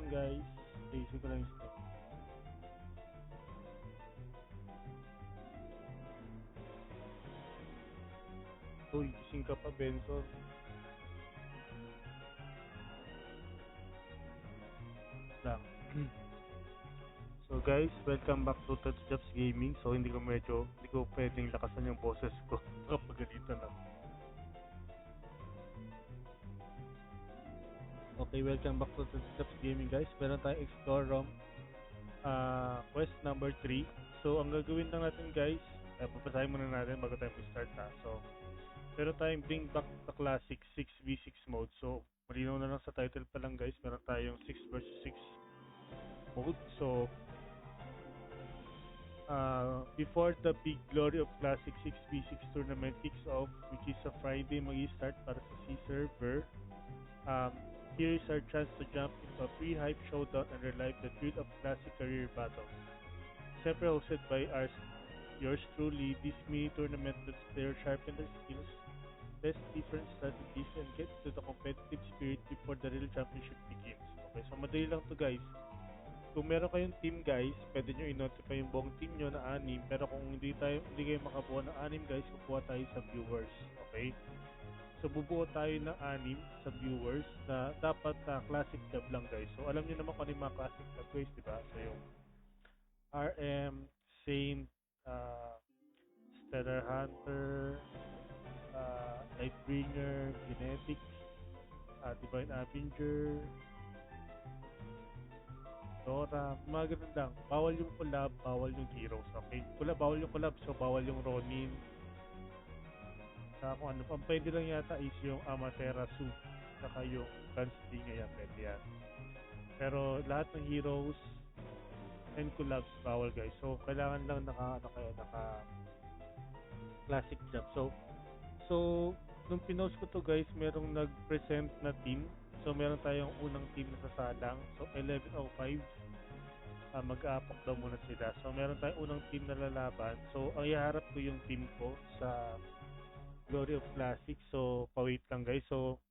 lang guys. Basic ko lang yung step. Uy, gising ka pa, Benson. Lang. So guys, welcome back to Touch Jobs Gaming. So hindi ko pwedeng lakasan yung boses ko. Kapagalitan ako. Okay, welcome back to Touch Jobs Gaming guys. Meron tayong explore room quest number 3. So ang gagawin lang natin guys, papasahin muna natin bago tayo mag-start ha. So meron tayong bring back the classic 6v6 mode. So malinaw na lang sa title pa lang guys, meron tayong 6 versus 6 mode. So before the big glory of Classic 6v6 tournament kicks off, which is a Friday mag-start para sa C server, um, here is our chance to jump into a pre-hype showdown and relive the thrill of Classic career battles. Separate hosted by yours truly, this mini tournament lets players sharpen their skills, test different strategies, and get to the competitive spirit before the real championship begins. Okay, so madali lang to guys. Kung meron kayong team guys, pwede nyo i-notify yung buong team nyo na 6, pero kung hindi kayo makabuo ng 6 guys, kukuha tayo sa viewers, okay? So bubuo tayo ng 6 sa viewers na dapat classic job lang guys. So alam niyo naman kung ano yung mga classic job guys, di ba? So yung RM, Saint, uh, Stellar Hunter, Lightbringer, Genetics, Divine Avenger, Dora, mga ganun lang. Bawal yung collab, bawal yung heroes, okay? Bawal yung collab, so bawal yung Ronin. Saka kung ano, ang pwede lang yata is yung Amaterasu, saka yung Gunslinger yan, pwede yan. Pero lahat ng heroes and collabs, bawal guys. So, kailangan lang naka classic job. So, nung pinost ko to guys, merong nag-present na team. So, meron tayong unang team na sasalang. So, 11:05 mag-aapok daw muna sila. So, meron tayong unang team na lalaban. So, ang iharap ko yung team ko sa Glory of Classic. So, pa-wait lang guys. So,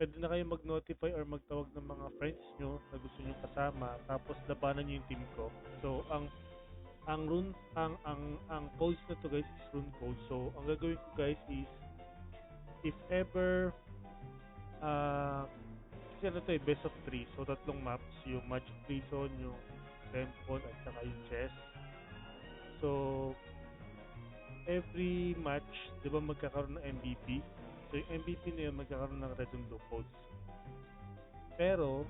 pwede na kayo mag-notify or magtawag ng mga friends nyo na gusto nyo kasama. Tapos, labanan nyo yung team ko. So, ang rune, ang codes na to guys is rune code. So, ang gagawin ko guys is, if ever, kasi ano to best of 3. So, tatlong maps. Yung Magic Prison, yung Temple, at saka yung Chess. So, every match, di ba magkakaroon ng MVP? So, yung MVP na yun, magkakaroon ng red and blue codes. Pero,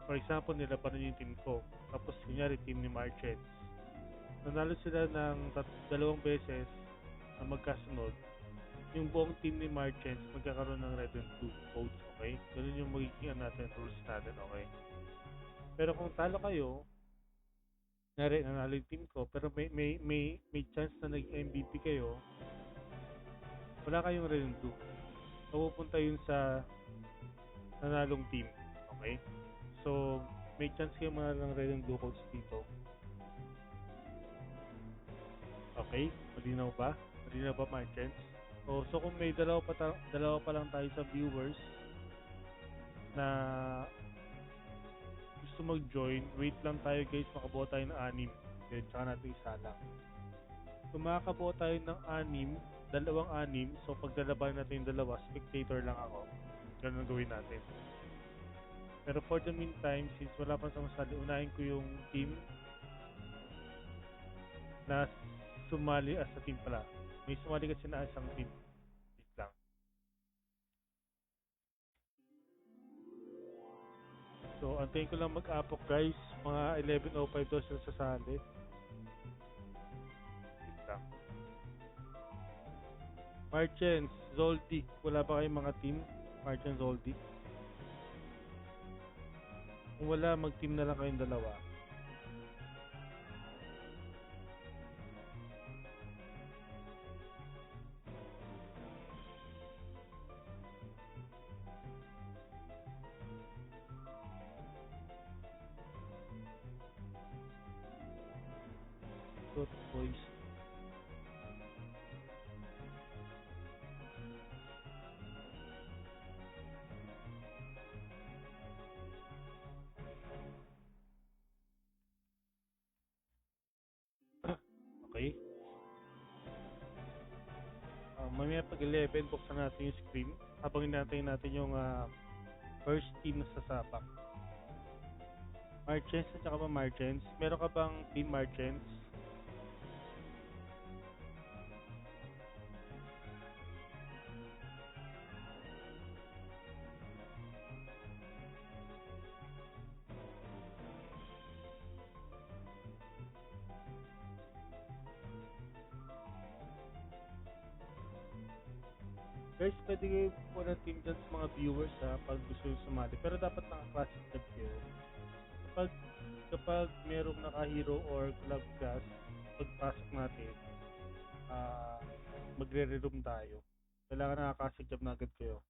for example, nilabanan yung team ko. Tapos, kunyari, team ni Marchets. Nanalo sila ng 2 beses na magkasunod. Yung buong team ni Marchets, magkakaroon ng red and blue codes, okay? Ganun yung magiging natin, rules natin, okay? Pero kung talo kayo, nanalo yung team ko, pero may chance na nag-MVP kayo, wala kayong red and blue. Mapupunta yun sa nanalong team, okay? So, may chance kayo manalo ng red and blue codes dito. Okay? Malinaw ba? Malinaw ba, Marchets? So kung may dalawa pa lang tayo sa viewers na gusto mag-join, wait lang tayo guys, makabuo tayo ng 6. Then tsaka natin isalang. Kung makakabuo tayo ng 6, dalawang 6, so paglalaban natin yung dalawa, spectator lang ako. Ganun ang gawin natin. Pero for the meantime, since wala pang sumasali, unahin ko yung team na sumali as a team pala. May sumali kasi na isang team. Wait lang. So, antayin ko lang mag-apok guys. Mga 11:05 daw sila sasali. Wait lang. Marchens, Zoldyck. Wala ba kayong mga team? Marchens, Zoldyck. Kung wala, mag-team na lang kayong dalawa. Good boys. pag 11, buksan natin yung screen habang hinatayin natin yung first team na sasabak. Marchens at saka pa Marchens. Meron ka bang team Marchens? Guys, pwede kayo po ng team dyan sa mga viewers pag gusto yung sumali. Pero dapat naka-classic tab kayo. Kapag, kapag merong naka-hero or club class, pagpasok natin, ah magre-reroom tayo. Kailangan naka-classic tab na agad kayo.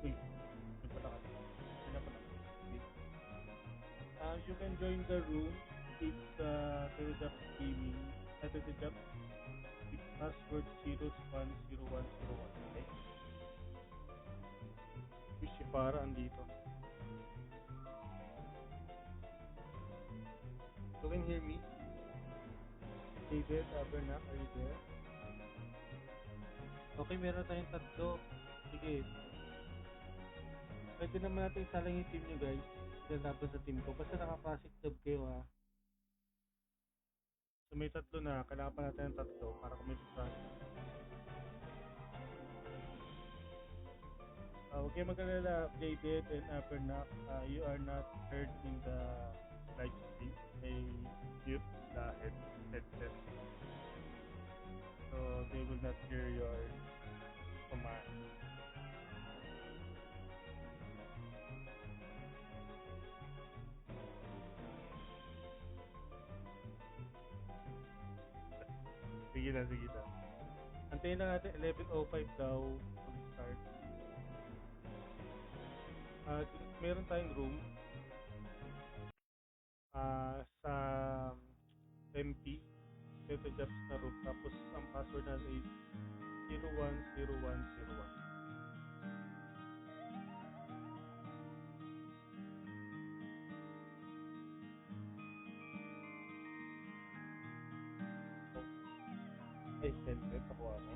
Uy, yun pala kasi. Yun na pala. Okay. You can join the room. It's Telejaps Gaming. Telejaps with password 010101. Okay? Uy, si Para andito. You can hear me? David, Abernac, are you there? Okay, meron tayong tatlo. Sige, pwede naman natin isalang yung team nyo guys. Yan laban sa team ko. Basta naka-classic tab kayo ha. So may tatlo na. Kailangan pa natin ng tatlo para kung may subtraction. Huwag kayo mag-alala, Jaded and Abernac. You are not heard in the live stream. They mute the headset. So they will not hear your command. Sige na, sige na. Antayin lang natin 11:05 daw mag-start. Meron tayong room sa MP Data Jobs na room, tapos ang password natin is 010101. Ay, headset ako ano.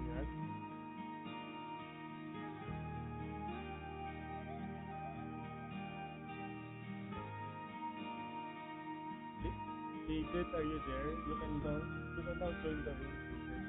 Yan. David, are you there? You can now join the room, David.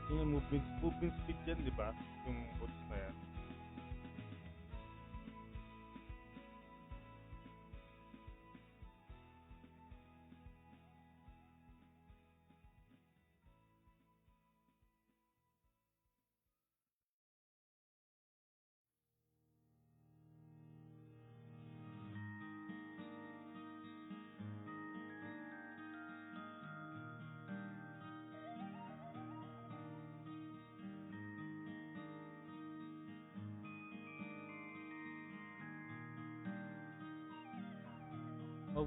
Oh, yung movement speed yan, di ba? Yung boots na yan.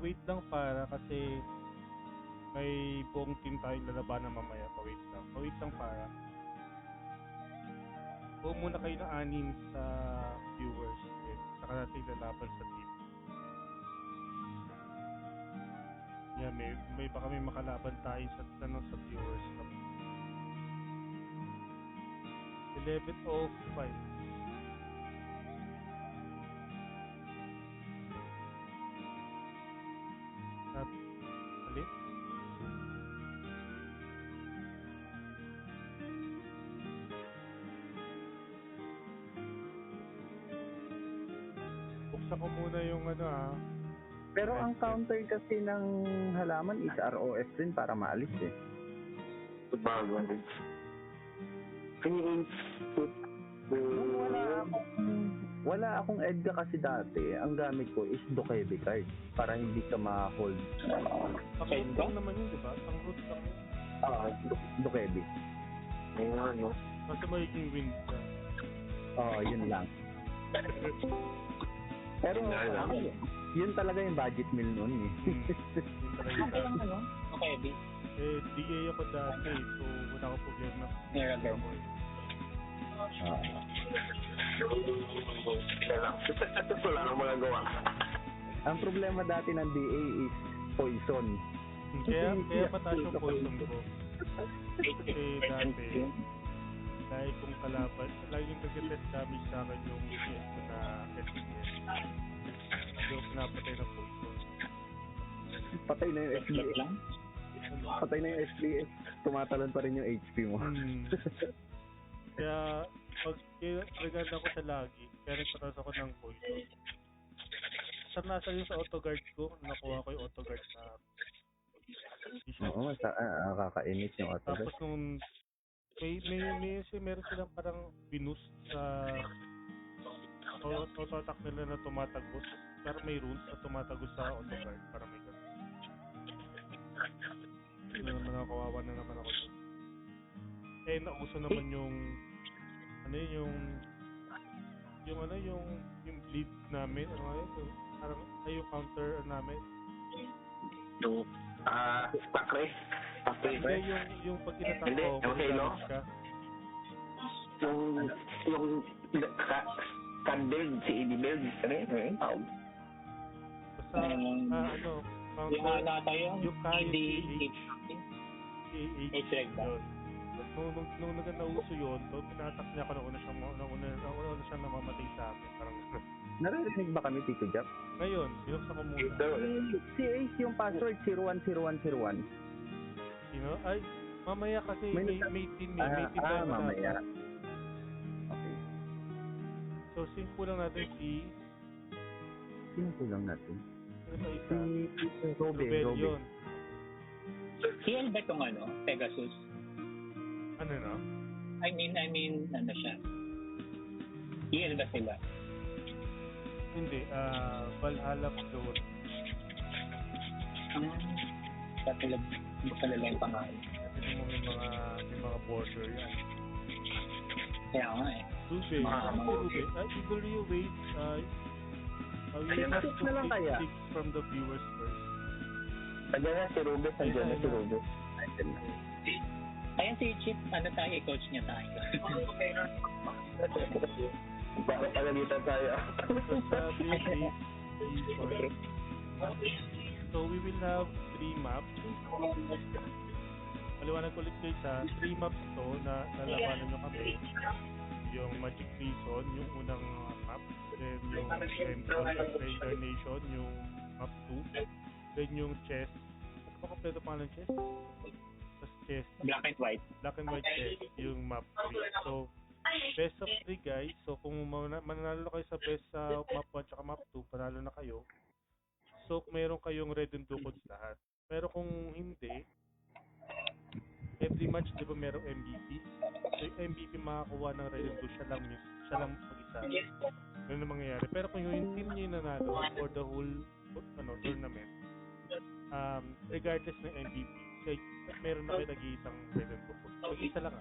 Wait lang para kasi may buong team tayong lalabanan mamaya. Wait lang. Wait lang para. Buo muna kayo ng anim sa viewers. Then, saka natin lalaban sa team. Yeah, may baka may makalaban tayo sa viewers. 11:05. Alin? Buksan ko muna yung Pero ang counter kasi ng halaman is ROF din para maalis eh. Bago din. Can you input Nung wala akong EDGA kasi dati, ang gamit ko is Dokebe card para hindi ka ma-hold. Pang-root lang naman yun, di ba? Pang-root lang yun. Dokebe. Ayun, no? Kasi magiging wind ka. Yun lang. Pero yun talaga yung budget meal nun eh. Yun talaga yung dati. Okay, B. DA ako dati, so wala akong problema. Niragal. Ito wala nang magagawa. Ang problema dati ng DA is poison. Kaya mataas yung poison ko. Kasi dati, dahil kung kalaban, laging nag-test damage sa akin yung CS ko na SPS. So, pinapatay na poison. Patay na yung SPS. Patay na yung SPS. Tumatalon pa rin yung HP mo. Kaya, regard ako sa lagi, kaya nagpatas ako ng poison. Nasa yun sa autoguard ko, nakuha ko yung autoguard na Oo, kakainis yung autoguard. tapos nung meron silang parang binoost sa auto-attack nila na tumatagos, pero may runes na tumatagos sa autoguard para may ganun. Hindi naman ako, kawawa na naman ako dun. Nauso naman yung yung bleed namin, parang yung counter namin. Yung, Pakre. Hindi, yung pag inatak Hindi, ko, okay, no? ka. Yung Candid, si Edibel, ano yun? Basta, counter, Yung ano tayo? yung kayo D8 yun. Nung nauso yun, so pinatak niya ako nauna siyang namamatay sa akin. Parang Naririnig ba kami, Tito Jap? ngayon, binuksan ko muna. Si Ace yung password 010101. Sino? Ay, mamaya kasi may team tayo mamaya. malapit. Okay. So, simple lang natin Sino lang natin? ano ba isa? Si Robe. Rebellion. CL ba itong Pegasus? Ano no? I mean, ano siya? CL ba sila? Hindi, Valhalla Floor. Pala lang yung pangalan. Kasi mo may mga border yan. Kaya nga eh. Rube, Eagle you wait, we have to na lang pick kaya? 6 from the viewers first. Nandiyan na si Rubes, nandiyan na si Rubes. Ayan si Chip, tayo, coach niya tayo. Para palagitan tayo. So sa basic, so we will have 3 maps. Maliwanag ulit guys ha, 3 maps to na lalabanan nyo kami. Yung Magic Prison, yung unang map. Then yung Raider Nation, yung map 2. Then yung chess. Ano ba kompleto pangalan chess? Tapos chess. Black and white. Black and white chess, yung map 3. So, best of 3 guys. So, kung mananalo kayo sa best sa map 1 at map 2, panalo na kayo. So, meron kayong red and blue codes lahat. Pero kung hindi, every match, di ba merong MVP? So, yung MVP makakuha ng red and blue, siya lang mag-isa. Ganun ang mangyayari. Pero kung yung team niyo yung nanalo for the whole tournament, regardless ng MVP, meron na kayo nag-iisang red and blue code. Mag-isa lang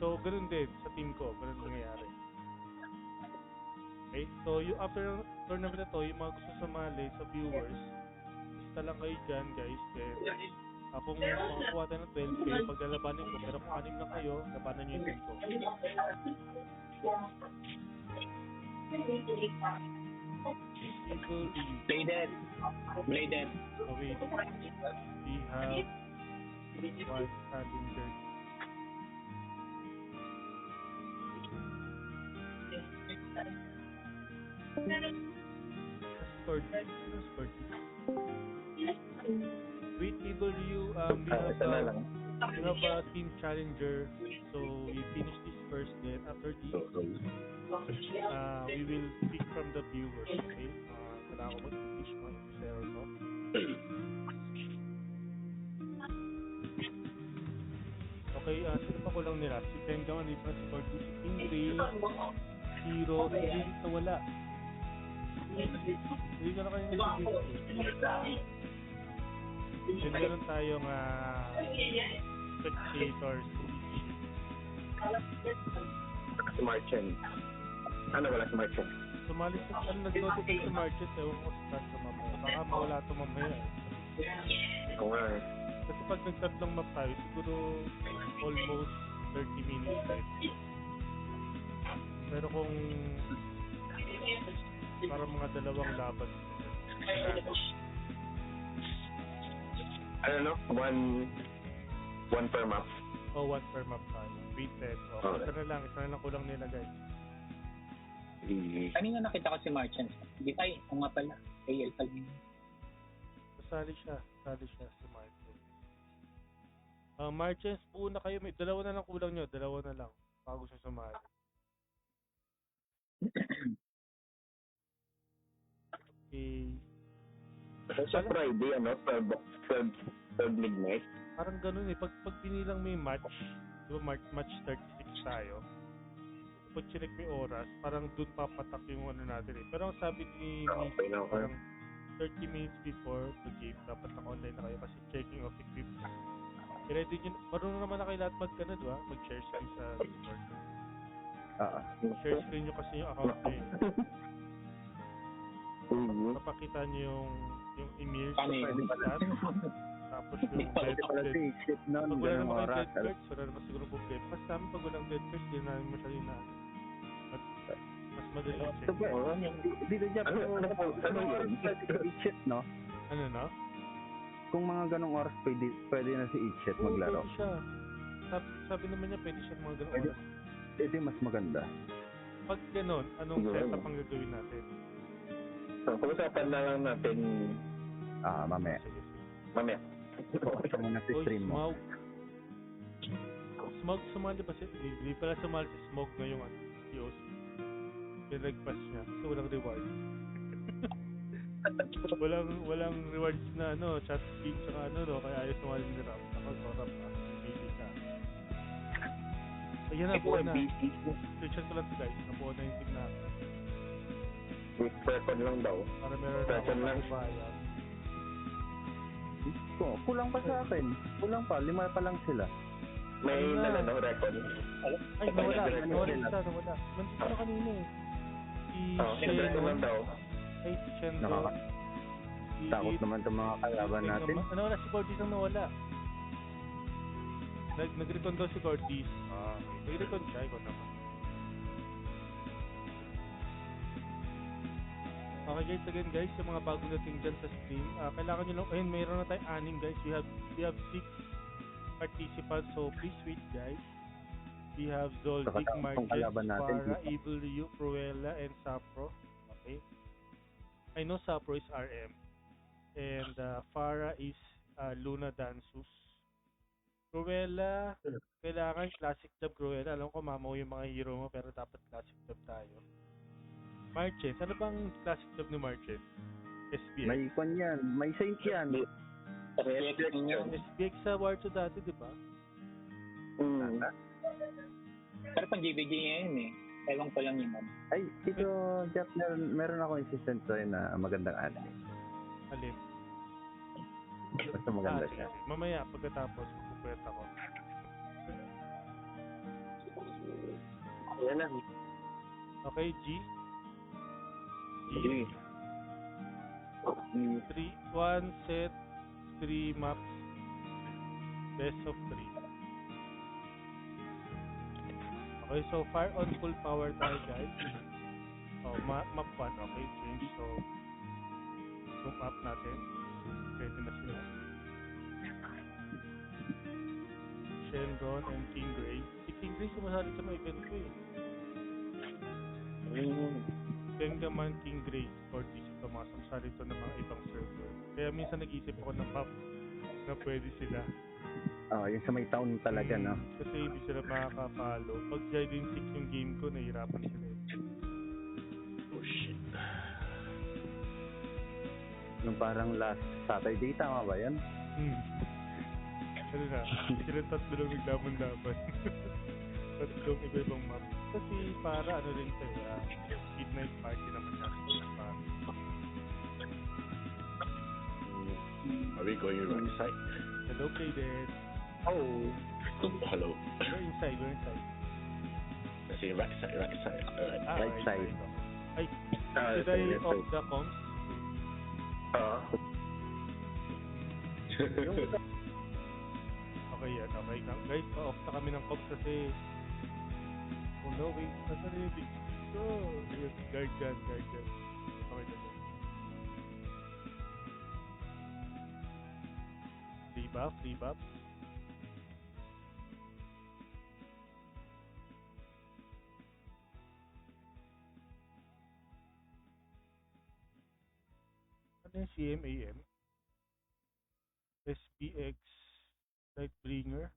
So, ganun din sa team ko, ganun nangyayari. Okay? So, yung after ng tournament na to, yung mga gusto sumali sa viewers, basta lang kayo dyan, guys. Then, kung makakuha tayo ng 12 kayo, paglalabanin ko. Pero kung 6 lang kayo, labanan nyo yung team ko. Evil Eve. Bladed. Bladed. Oh, wait. We have one challenger. Scored. Scored. Wait, Evil you, we have Ito na lang. we have a team challenger. So we finish this first. Then after this, we will pick from the viewers. Okay? Kailangan ko mag-finish mo yung zero to. Okay, sino pa kulang nila? Si Tengang, dito na si Cordy, si Kingray, Hero, si Lilith na wala. Hindi ka na kayo nag-video. Then meron tayong spectators. Si Marchen. Ano wala si Marchen? Sumali sa nag-notify sa Marches, ewan ko sa start na mamaya. Baka mawala ito mamaya. Oo nga eh. Kasi pag nagtatlong map tayo, siguro almost 30 minutes tayo. Pero kung para mga dalawang laban, Ano no? One per map. o one per map tayo. Wait 10. O, isa na lang kulang nila guys. Kanina nakita ko si Marchand. Hindi tayo. Kung nga pala. AL pala yun. Sasali siya si Martin. Marchens, buo na kayo. May dalawa na lang kulang nyo. Dalawa na lang. Bago siya sumali. Okay. Sa Friday, ano? 12 midnight. Parang ganun eh. Pag pinilang mo yung match, di ba match 36 tayo. Pag chinek mo yung oras, parang dun papatak yung ano natin eh. Pero ang sabi ni Okay na, okay. parang 30 minutes before the game, dapat naka-online na kayo kasi checking of equipment. I-ready nyo, marunong naman na kayo lahat mag-ano, di ba? Mag-share screen sa Discord. Share screen nyo kasi yung account nyo eh. Papakita nyo yung emails sa stat. Tapos yung dead cards. Pag wala naman kayo dead cards, wala naman siguro problema. Kasi namin pag walang dead cards, di namin masyado na mas madali check. Dito dyan, Ano yun? i-cheat, no? Ano no? Kung mga ganong oras, pwede na si i-cheat maglaro. Pwede siya. Sabi naman niya, pwede siya mga ganong Pwede. oras. Ito yung mas maganda. Pag ganon, anong setup ang gagawin natin? Pag-usapan na lang natin Mamaya. Sige. mamaya. Basta mo na si Oy, stream mo. Smog sumali ba siya? Hindi pala sumali si Smog na yung POC. Pinag-pass niya. So walang reward. walang rewards na chat speak tsaka no, kaya ayaw sumali ni Ram. Ako, sorap pa. Hindi ka. Ayan na, buo na. Searchan ko lang to guys. Nabuo na yung team natin. With weapon lang daw. Para meron na ako makubayan. Kulang pa sa akin. Kulang pa. 5 pa lang sila. May Ano na? record. Ay, nawala isa. Nandito na kanina eh. Si Nag-record lang Shen. daw. Ay, si Shen. Takot naman itong mga kalaban natin. Nawala si Cortis ang nawala. Nag-recon daw si Cortis. Nag-recon siya. Ikaw naman. Okay guys, again guys, yung mga bagong dating dyan sa stream, kailangan nyo lang, ayun, mayroon na tayong 6 guys. We have 6 participants, so please wait guys. We have Zoldyck, Marges, Farah, Evil Ryu, Cruella, and Sapro. Okay. I know Sapro is RM. And Farah is Luna Dansus. Cruella, kailangan classic dub Cruella. Alam ko mamaw yung mga hero mo, pero dapat classic dub tayo. Marches, ano bang classic dub ni Marches? SPX. May ikon yan. May saint yan. SPX sa War 2 dati, di ba? Pero pang GBG ngayon eh. Ewan ko lang yun. Ay, dito, Jeff, meron ako insistent sa'yo na magandang anime. Alin? Basta maganda siya. Sige. Mamaya, pagkatapos, magpupuwet ako. Yan na. Okay, G? Sige. Mm. One set, 3 maps, best of 3. Okay, so fire on full power tayo guys. Oh, map 1, okay, change. So, zoom up natin. Ready na sila. Shenron and King Gray. Si King Gray sumasali sa mga event ko eh. Tengaman, King Gray, Cortis, ito mga sumasali ito ng mga ibang server. Kaya minsan nag-isip ako ng map na pwede sila. Yung sa may town talaga, no? Kasi hindi sila makakapalo. Pag Guiding 6 yung game ko, nahihirapan sila eh. Oh, shit. Yung parang last Saturday, tama ba yan? Ano na, sila tatlo lang naglaban-laban. Tatlong iba-ibang map. Kasi para ano rin sa'yo, midnight party naman natin. Are we going right side? Hello, Kaden. Oh. Hello. We're inside. I say right side. Alright. Right side. Ay, should I off the comms? Okay yan, okay. Guys, off na kami ng comms kasi oh no, wait, nasa na yung big screen ko? Yes, guard dyan. Okay na yan. Free buff. Ano yung CMAM? SPX Lightbringer.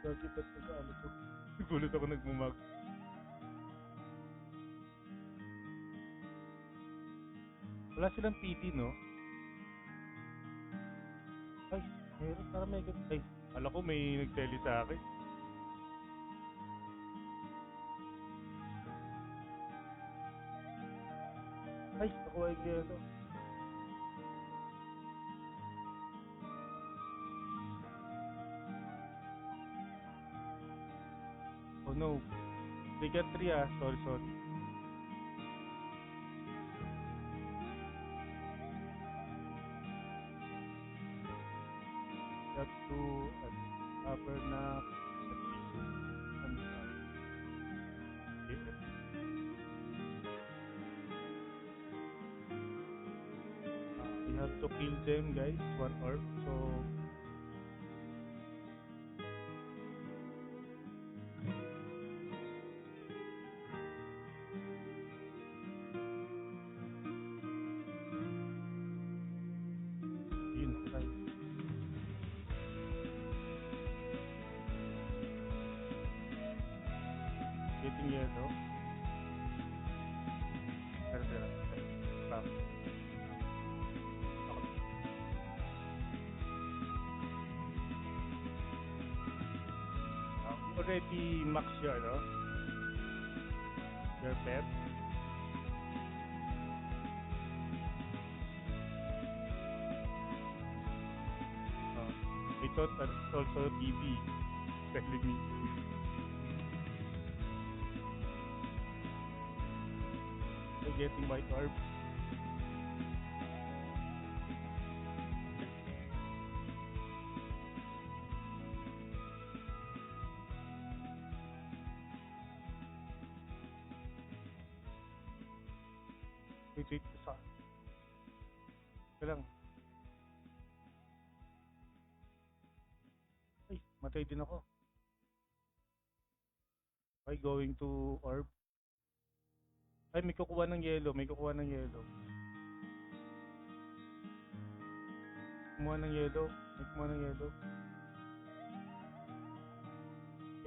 Lagi ba't nag-ano to? Gulat ako nagmumag. Wala silang PT, no? Ay, meron para may ay, alam ko may nag-tele sa akin. Ay, nakuha yung yelo. Oh no. They got 3 Sorry. Got to cover na we have to kill them guys, 1 orb, so yun, right. Getting yellow. Tara. Stop. Already max your pet. I thought that's also TV telling me. I'm getting white orb. Wait, isa. Ito lang. Ay, matay din ako. Okay, going to orb. Ay, may kukuha ng yellow. Kumuha ng yellow.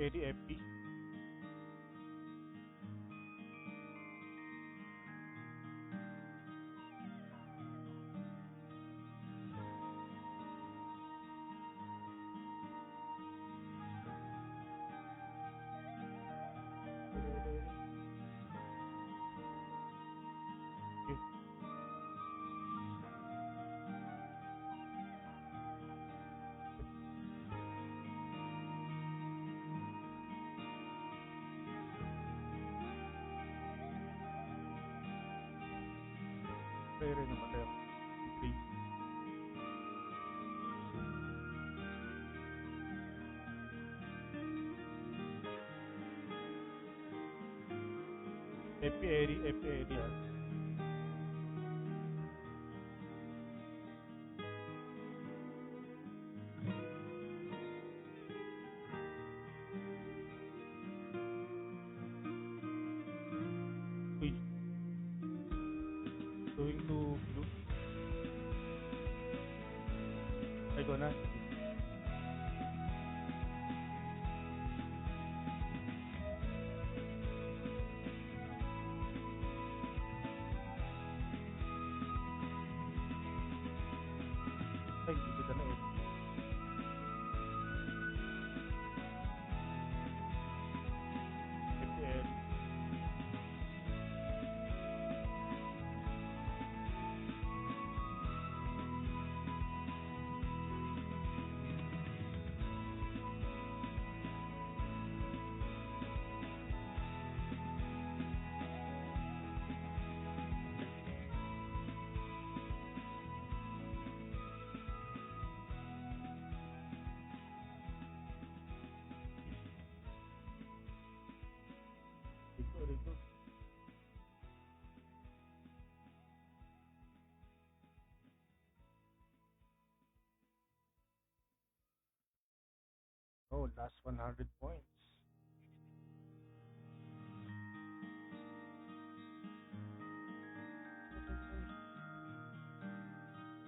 Eddie FP. namatay rin, namatay ako. Grace. Epi ah. Uy, going to blue. Ay, go na. Ay, hindi kita na eh. FPL. Rico. Oh, last 100 points.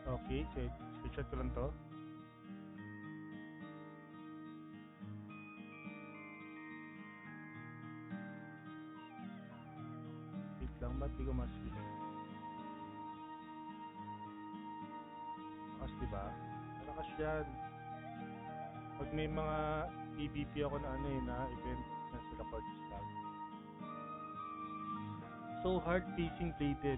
Okay, so screenshot ko lang to. Wait lang, ba't di ko mas-screen? Malakas diba? Malakas yan. Pag may mga EVP ako na ano eh, na event na sila courts lang. So hard facing plated.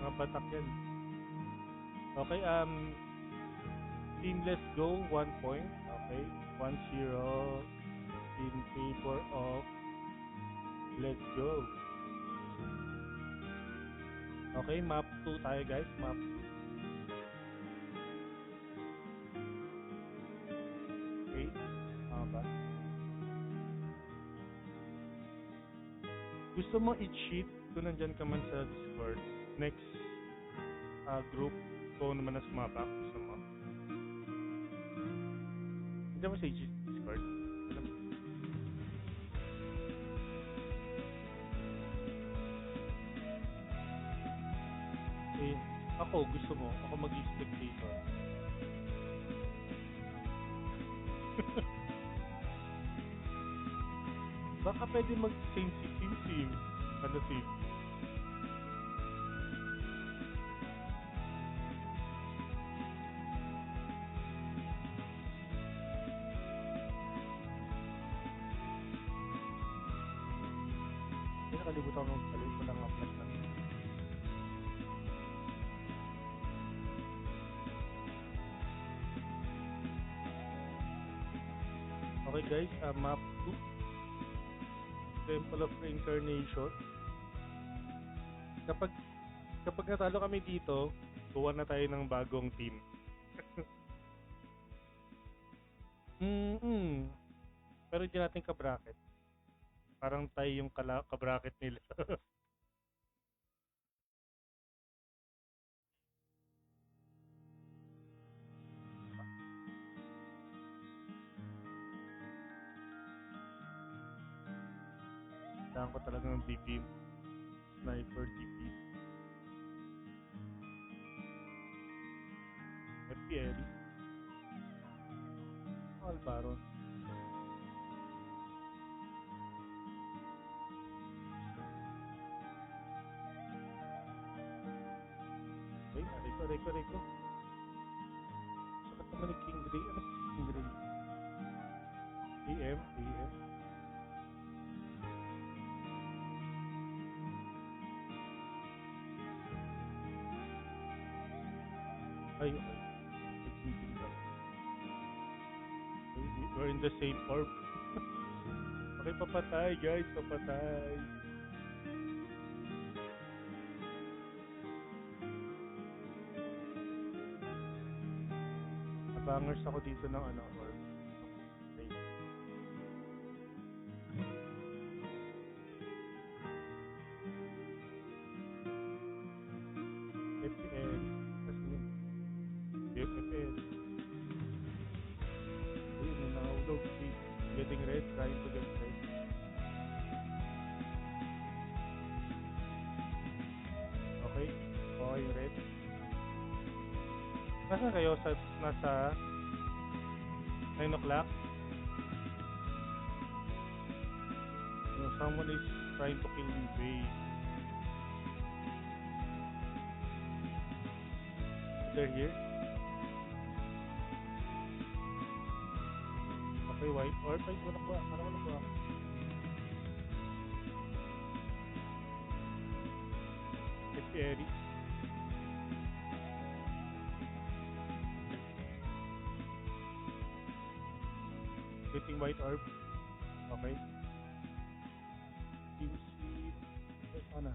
Mga batak yan. Okay, team let's go, 1 point. Okay, 1-0 in favor of let's go. Okay, map 2 tayo guys, map 2. Okay, ba? Gusto mo i-cheat kung nandyan ka man sa Discord? Next group ko naman na sumabak. Gusto mo? Hindi mo sa Discord? Alam mo? Eh, ako gusto mo? Ako mag-spectator. Baka pwede mag-same sim. Ano sim? Hindi nakalimutan ko magpalit ko lang ang flash na. Okay guys, map 2. Temple of Reincarnation. Kapag natalo kami dito, kuha na tayo ng bagong team. Pero hindi natin ka-bracket. Parang tayo yung ka-bracket nila. Kailangan ko talaga ng DP. Sniper DP. FPL. Alvaro. Ay, Rico. Sakat naman ni King Gray. Ano si King Gray? AM. Ay, okay. Nag-meeting lang. Okay, we're in the same orb. Okay, papatay guys, papatay. Bangers ako dito ng ano, or okay. FPS, kasi yun, FPS. Ayun, yung nahulog, getting red, trying to get red. Okay, okay, red. Nasa kayo? Nasa 9 o'clock? Someone is trying to kill me, babe. They're here? Okay, white orb. Ay, wala ba? Ano ba? Fairy. Getting white orb. Okay. Team seed. Sana.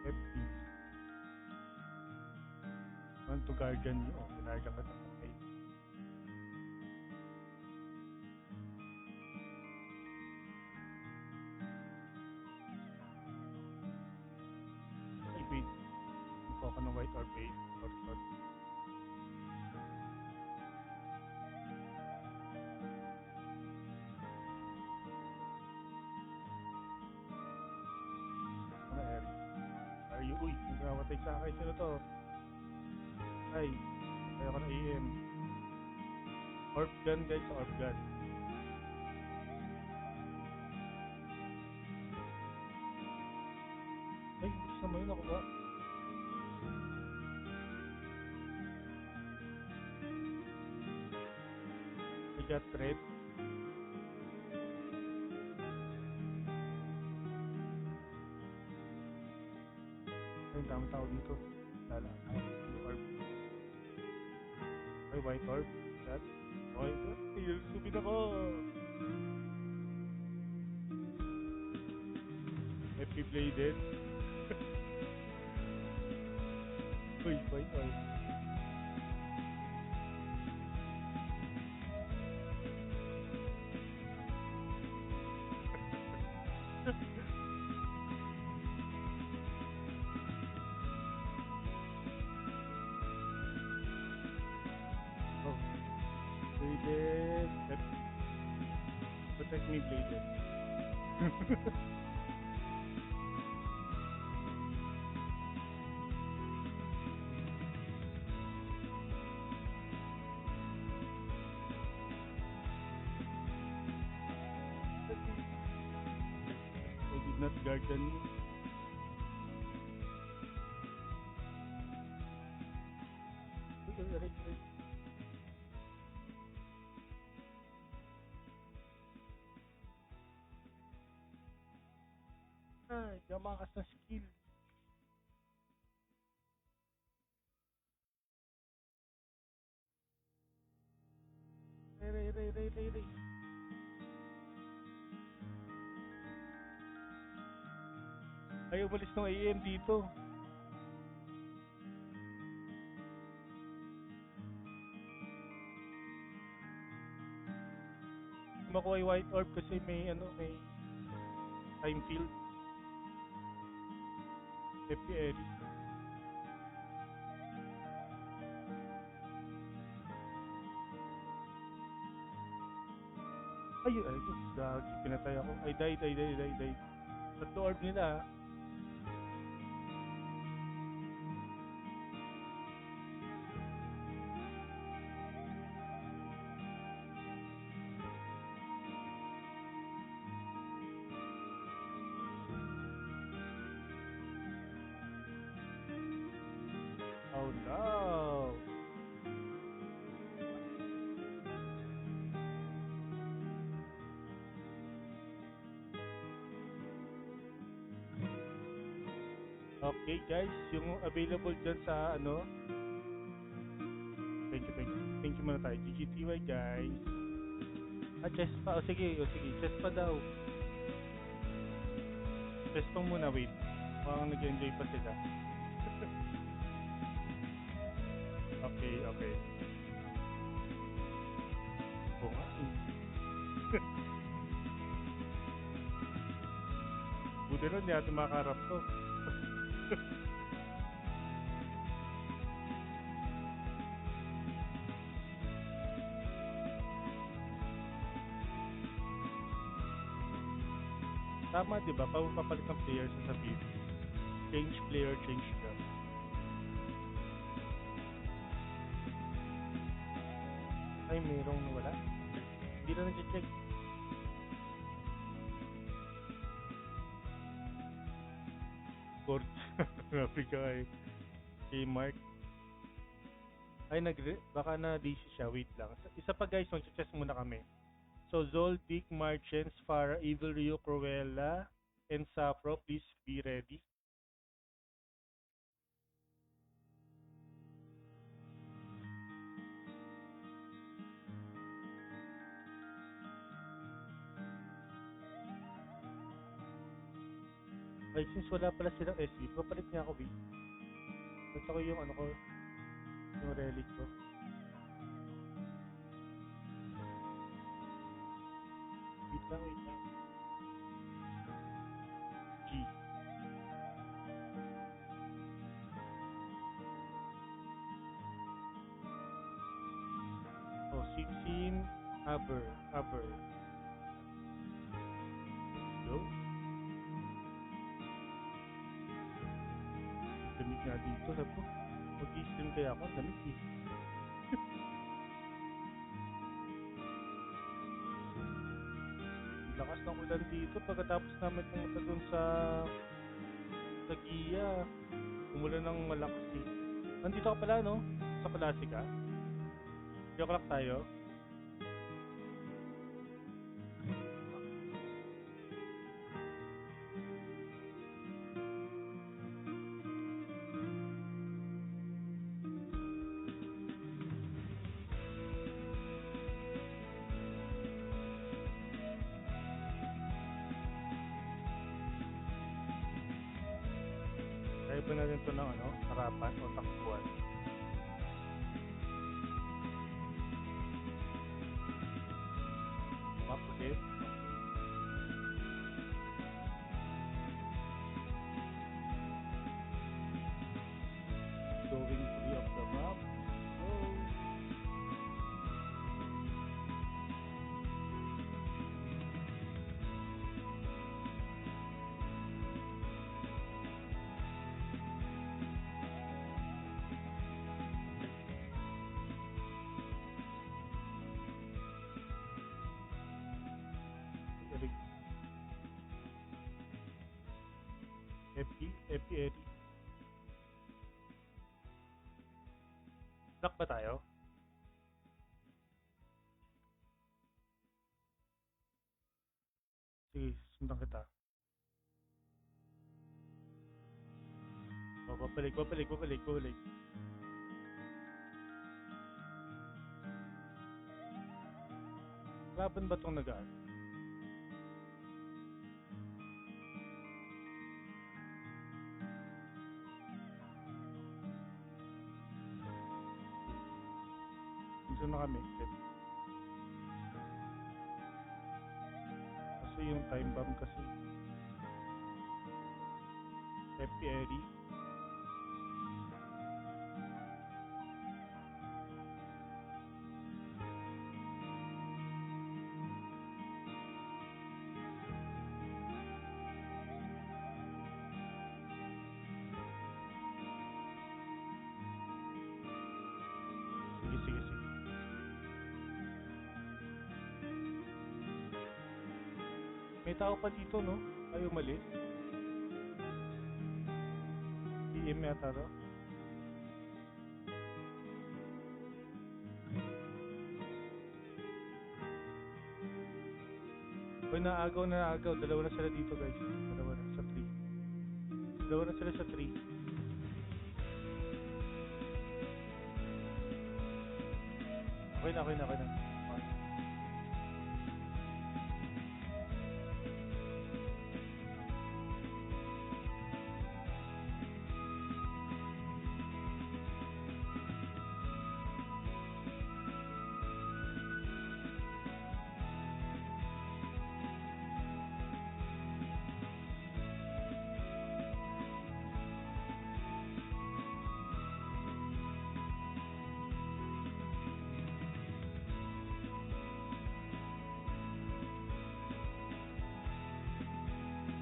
FP. Want to guardian you. Oh, ginardian ka sa patay. Ay, wait. Ikaw ka ng white orb, babe. Or. Are you? Uy, nagkakatay sa akin. Sino to? Ay, kaya ko na EM. Orb gun, guys. Orb gun. Ay, gusto mo yun ako ba? I got red. Ay, dami tao dito. Lala. Ay, orb. Ay, white orb. That. Okay, subid ako. FP bladed. Uy, white orb. Oh, bladed. Protect me, bladed. I did not garden you. Ay, gamakas na skill. Ray. Ay, umalis ng AM dito. Makuha yung white orb kasi may time field. FP ay, gagi, pinatay ako. Ay, die. Tatlo orb nila. Oh no! Okay guys, yung available dyan sa ano, thank you. Thank you muna tayo. GGTY guys. Chess pa. Sige, chess pa daw. Chess pa muna, wait. Mukhang nag-enjoy pa sila. Okay. Oo nga. Buti rin, hindi natin makaharap to. Tama, di ba? Papalit ng player sa sabihin. Change player, change job. Ay, mayroong nawala. Hindi na nag-check. Court. Africa ay. Kay Mark. Ay, baka na-DC siya. Wait lang. Isa pa guys, mag-chess muna kami. So, Zoldyck, Marchens, Farah, Evil Rio, Cruella, and Safro, please be ready. Ay, since wala pala silang SV, papalit niya ako, wait. Basta ko yung ano ko, yung relic ko. Wait lang. G. Oh, Sim, Aber. Go. Damit nga dito, sabi ko. Mag-i-stream kaya ako, damit eh. Lakas ng ulan dito pagkatapos namin pumunta dun sa Gia. Umulan ng malakas eh. Nandito ka pala no? Sa Palasika. Joke lang tayo. Kaya ba natin ito ng ano, harapan o takbuhan? Map ulit. Going free of the map. Go. Epi. Lock ba tayo? Sige, sundan kita. Oh, babalik. Laban ba itong nagaan? Dito na kami. Kasi yung time bomb kasi. Epi. Sige. May tao pa dito, no? Ay, umalis. PM yata daw. Uy, naagaw. Dalawa na sila dito, guys. Dalawa na sa 3. Dalawa na sila sa 3. Okay na, okay na, okay na. Okay.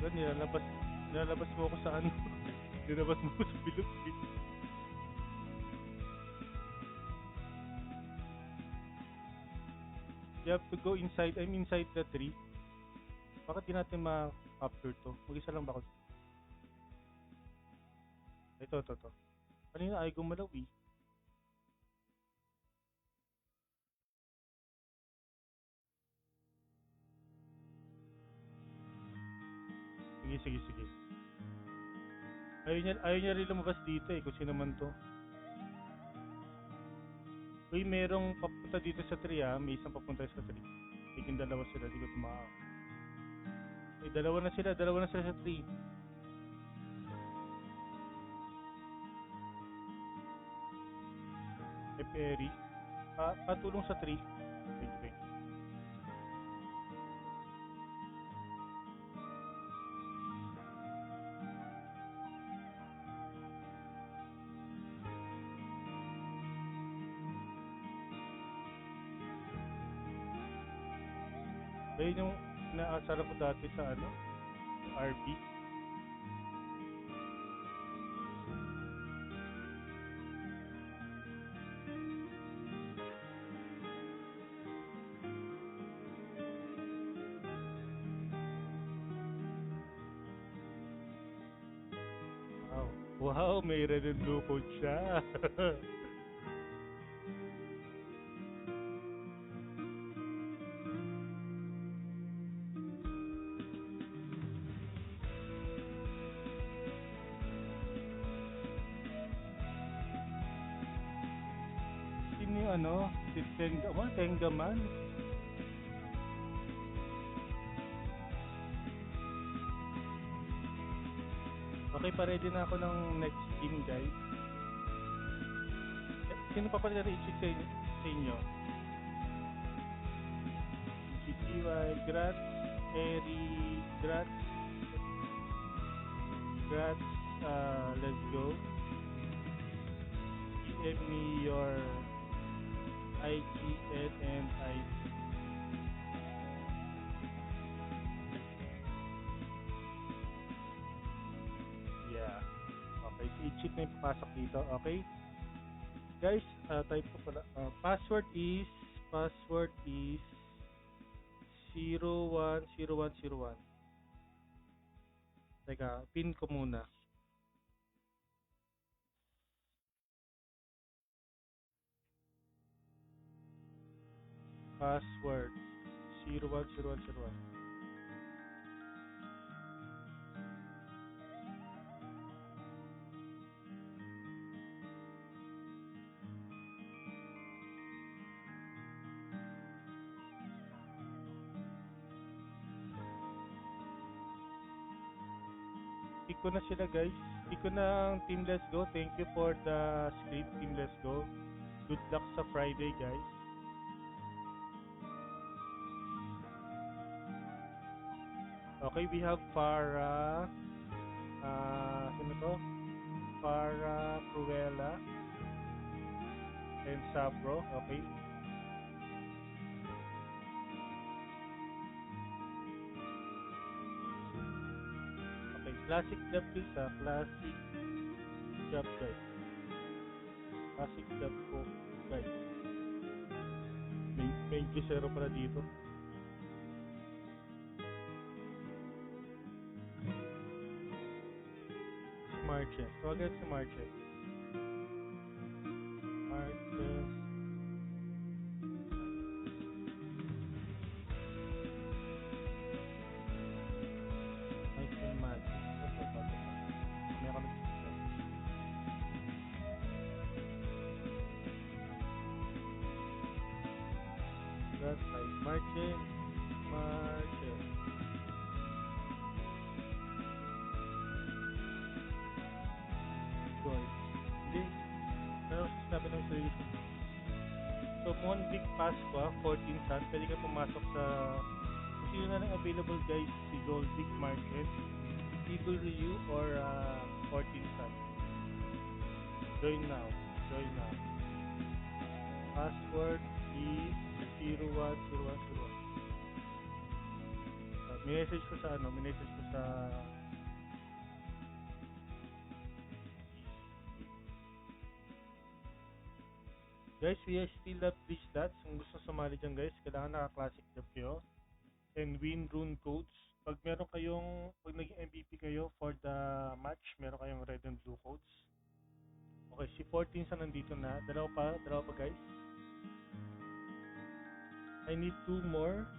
Yun, nilalabas mo ako sa ano. Nilalabas mo ako sa bilog. You have to go inside, I'm inside the tree. Bakit di natin ma-capture to? Mag-isa lang ba ako? Ito. Kanina ay gumalaw eh. Sige. Ayaw niya rin lumabas dito eh, kung sino man to. Uy, merong papunta dito sa tree ah. May isang papunta sa tree. Tiging dalawa sila, di ko tumawa. Uy, dalawa na sila sa tree. Perry. Patulong sa tree. Wait. Ayun yung inaasara ko dati sa ano, RB. Wow, may red and blue code siya. Sino yung ano? Si Tengaman? Okay, pa-ready na ako ng next team, guys. Sino pa pala i-check sa inyo? GTY, Grats, Eri, Grats, let's go. DM me your IGN and ID. Yeah. Okay, so i-check na yung papasok dito. Okay? Guys, type ko pala. Password is 010101. Teka, pin ko muna. Password 010101. Pick ko na sila, guys. Pick ko na ang Team Let's Go. Thank you for the script, Team Let's Go. Good luck sa Friday, guys. Okay, we have Farah. Sino to? Farah, Cruella, and Sabro. Okay. Okay, classic dub please ha. Classic dub guys. Classic dub po guys. May Gisero pala dito. Marches. Tawagan si Marches. Marches. Marches. May that side. Marches. Marches. Joy. Hindi. Ano sinabi ng solution? So, Monvic Pasqua, 14 Sun. Pwede ka pumasok sa... Kung sino na lang available guys, si Zolvic Market, Evil Ryu, or 14 Sun. Join now. Join now. Password is 010101. Minessage ko sa minessage ko sa guys, we are still at 3 slots. Kung gusto sumali dyan guys, kailangan naka-classic job kayo and win rune codes. Pag meron kayong, pag naging MVP kayo for the match, meron kayong red and blue codes. Okay, si 14 sa nandito na. Dalawa pa guys. I need 2 more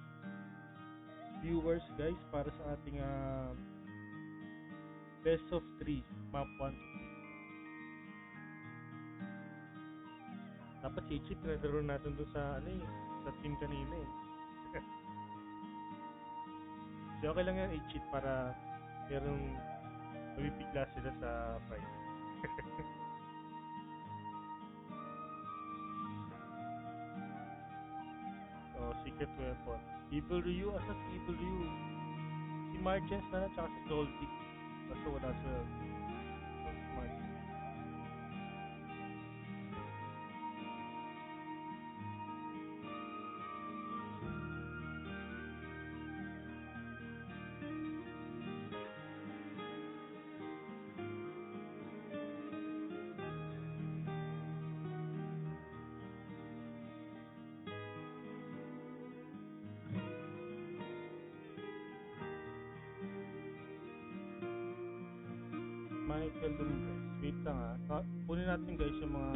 viewers guys para sa ating best of 3 map 1 to 3. Dapat si Chip pinadaro natin doon sa sa team kanina eh. So okay lang yan i-cheat para merong mabibigla sila sa fight. So secret weapon. Evil Ryu, asa si Evil Ryu? Si Marchens na tsaka si Zolvic. Basta wala sa Marchens. Michael Lumbres. Wait lang kunin natin guys yung mga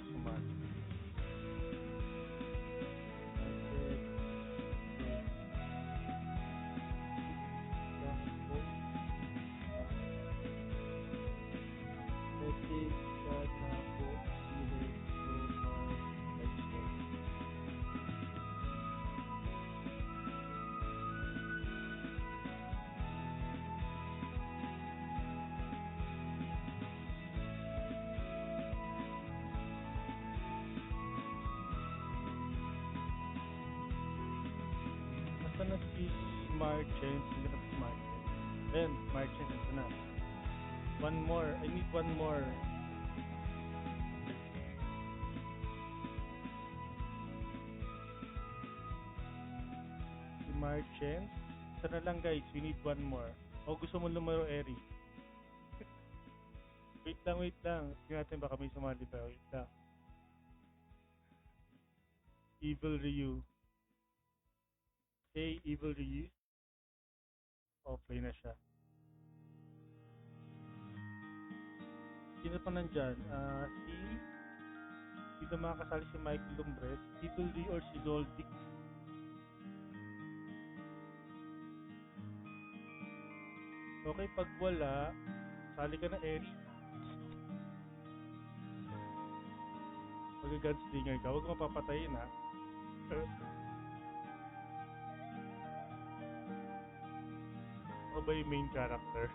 sumali. Na si Marchens, hindi na si Marchens. Then, Marchens, ito na. One more. I need one more. Si Marchens. Isa na lang guys, we need one more. O gusto mo lumaro Eri? Wait lang. Tingnan natin baka may sumali pa. Wait lang. Evil Ryu. Okay, Evil Ryu. Offline na siya. Sino pa nandyan? Dito makakasali si Michael Lumbres, Evil Ryu or si Zolvic. Okay, pag wala, sali ka na Eri. Mag-gunslinger ka, huwag mapapatayin ha. Ako ba yung main character?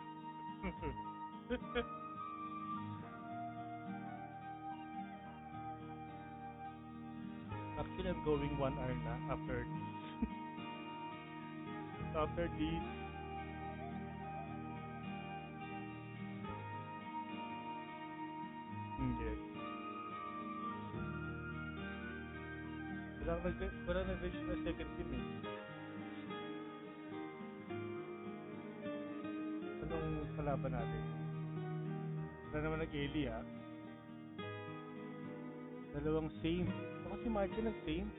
Actually, I'm going 1 hour na after this. After this, yes. Wala nag-reach na second team eh. Anong kalaban natin? Wala naman nag-Eli ha. Dalawang same. Ako si Martin nag-same.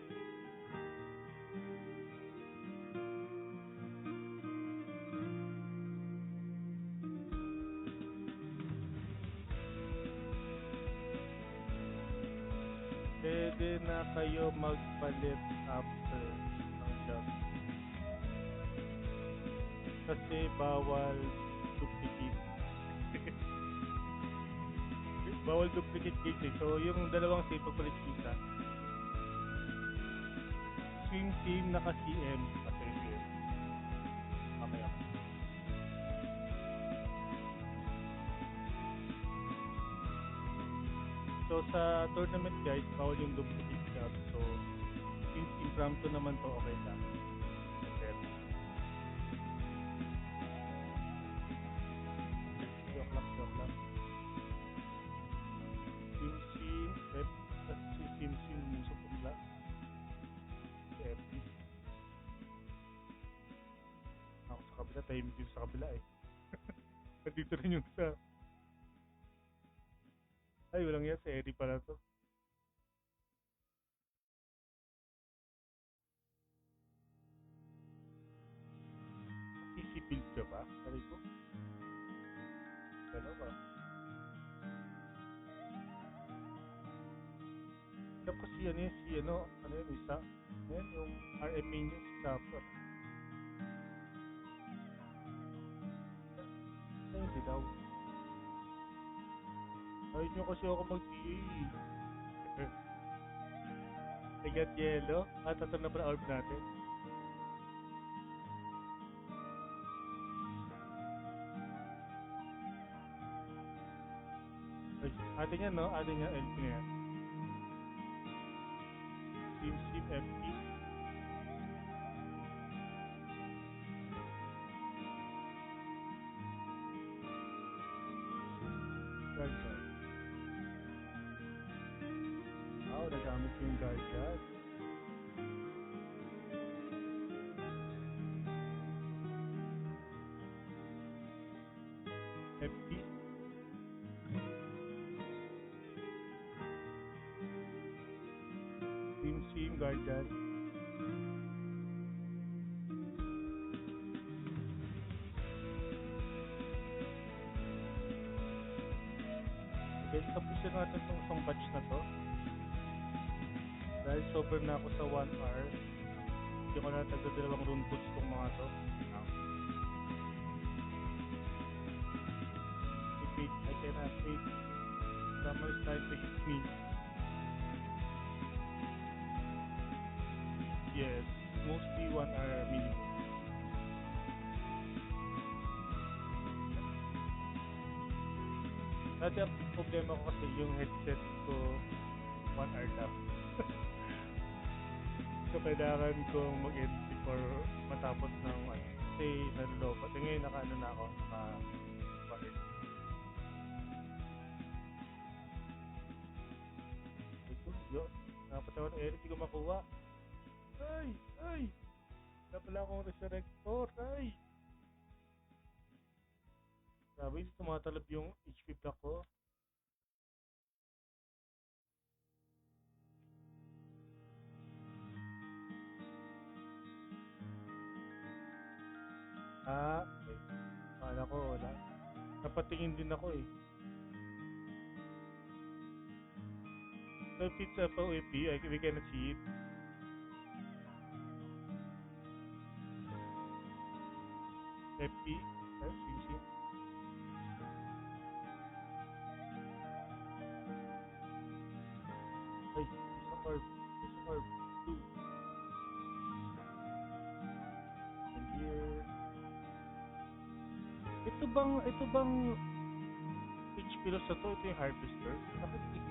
Pwede na kayo magpalit after ng job. Kasi bawal duplicate. Bawal duplicate case eh. So yung dalawang save pagpalit kita. Sim naka-CM. Kasi yun. Okay, okay. So sa tournament guys, bawal yung duplicate job. So since impromptu naman to, okay lang. Okay. Joke lang. Sim, F, at si Sim, Muso Pumla. Si FP. Ako sa kabila, tahimik din sa kabila eh. Nandito rin yung sa... Ay, walang yan, si Eddie pala to. CC build ka ba? Sabi ko. Dalawa. Tapos si ano yun, ano yun, isa. Yan, yung RMA nyo, si Sapper. Ay, hindi daw. Ayun nyo kasi ako mag-TA. I got yellow. Tatang na pala orb natin. Ay, atin yan, no? Atin yan, LP na yan. Sim FP. Guardian. Wow, nagamit ko yung Guardian. FP. Sim Guardian. Guys, tapusin natin itong isang batch na to. Dahil sober na ako sa 1 hour. Hindi ko na tagdadalawang rune boots itong mga to. Wait, I cannot wait. Someone is trying to hit me. Yes, mostly 1 hour minimum. Dati ang problema ko kasi yung headset ko 1 hour lang. So kailangan kong mag-end before matapos ng ano. Kasi nalulobat. Ngayon naka-ano na ako, naka-wired. Ito, yun. Napatawa ng Eric, hindi ko makuha. Ay! Wala pala akong resurrector. Ay! Sabi, hindi tumatalab yung HP block ko. Okay. Akala ko wala. Napatingin din ako eh. So if it's a PvP, we cannot see it. FP, CC. Ay, isang orb. Two. And here. Ito bang HP loss na to? Ito yung harvester? Bakit hindi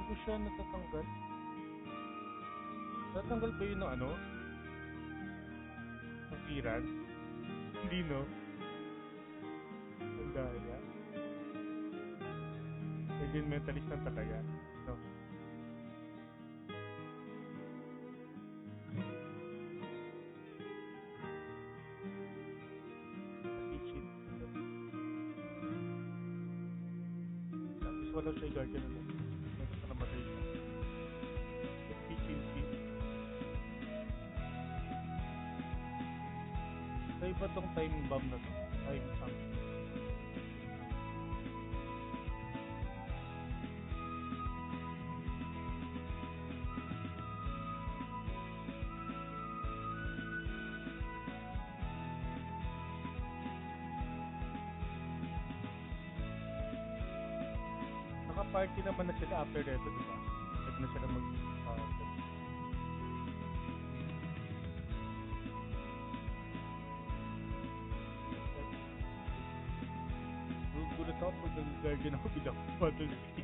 ko siya natatanggal? Natanggal ba yun ng ano? Ng clearance? Hindi no? Ang daya. Legend mentalist na talaga. No? Kasi cheat. Tapos wala siya yung guardian na nasa namatay siya. Efficiency. So iba tong time bomb na to. Time something. naka-party naman na sila after that, di ba? Pwede na sila mag... gulat ako pag nag-guardian ako bilang Battle City.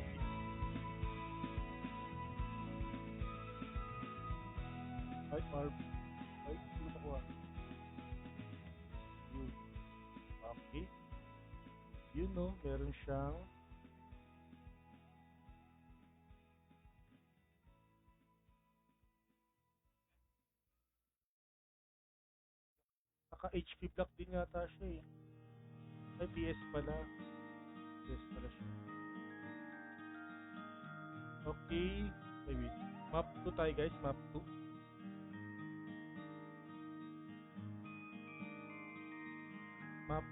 Ay, Marv. Ay, sino nakuha? Yun. Okay. Yun no, meron siyang naka-HP block din yata siya eh. Ay, PS pala. PS pala siya. Okay. Ay, wait. Map 2 tayo guys, map 2. Map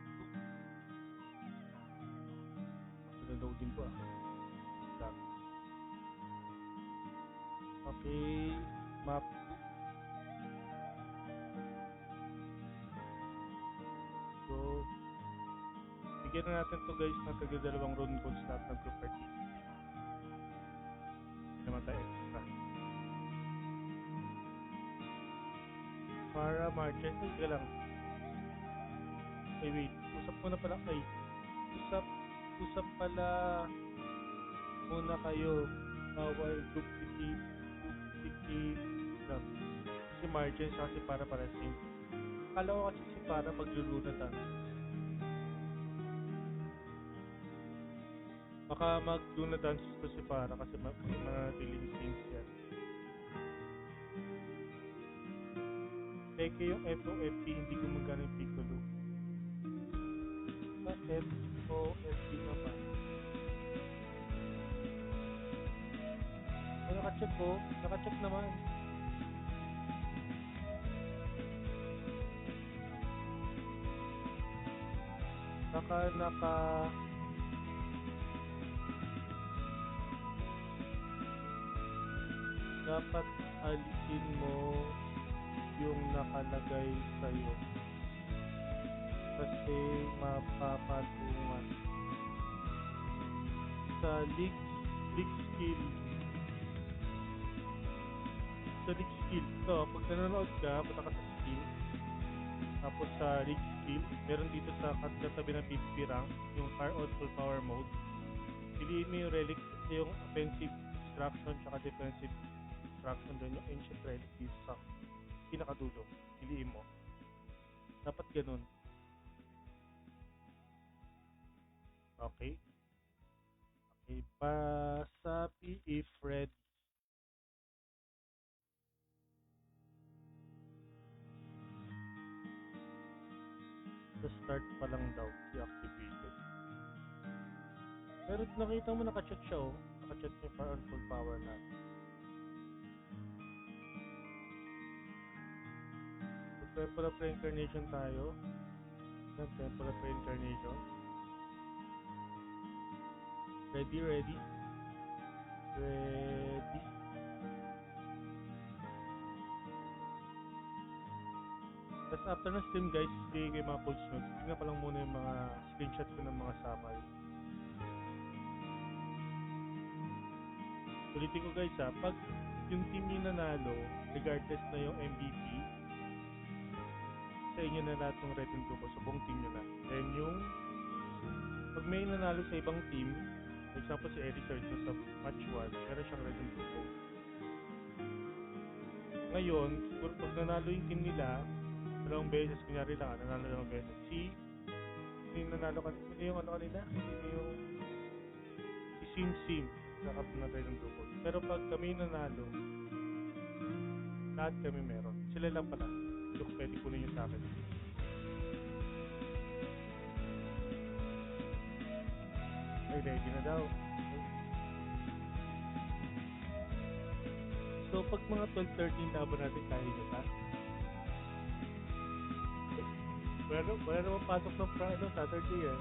2. Loading ko ah. Stop. Okay. Map 2. So, bigyan na natin to guys ng taga-dalawang rune codes lahat ng group party. Hindi naman tayo extra. Para Marchen, ay teka lang. Ay wait, usap muna pala ay. Usap pala muna kayo. Bawal duplicate si Marchen sa si para same. Akala ko kasi si para magluluna tayo. Baka mag-luna dance to si para kasi manatiling things yan. Peke yung FOFP, hindi gumagana yung Piccolo. Sa FOFP naman. Ay, naka-check ko. Naka-check naman. Dapat alisin mo yung nakalagay sa'yo kasi mapapatungan sa league skill. Sa league skill so pag nanonood ka, punta ka sa skill, tapos sa league skill meron dito sa katabi ng PvP rank yung fire on full power mode. Piliin mo yung relic, yung offensive extraction tsaka defensive extraction doon, yung ancient relic dito sa pinakadulo. Piliin mo. Dapat ganun. Okay. Okay. Pasabi if ready. Sa start pa lang daw, deactivated. Pero nakita mo naka-check siya oh. Naka-check niya para on full power na. Temple of Reincarnation tayo. Temple of Reincarnation. Ready. Tapos after ng stream guys, bigay ko yung mga codes notes. Tingnan ko lang muna yung mga screenshot ko ng mga summary. Ulitin ko guys ha, pag yung team yung nanalo, regardless na yung MVP, sa inyo na lahat ng red and blue ko, so buong team nyo na. Then yung pag may nanalo sa ibang team, for example si Eddie Sir sa match 1, meron siyang red and blue ko. Ngayon, pag nanalo yung team nila, dalawang beses, kunyari lang, nanalo dalawang beses. Yung nanalo kanina, sino yung ano kanina? Sino yung si Sim sa ng red and blue ko. Pero pag kami nanalo, lahat kami meron. Sila lang pala. Yung pwede kunin nyo sa akin. Ay, ready na daw. Okay. So, pag mga 12-13 laban natin, kaya nyo ta? Wala naman pasok ng Saturday eh.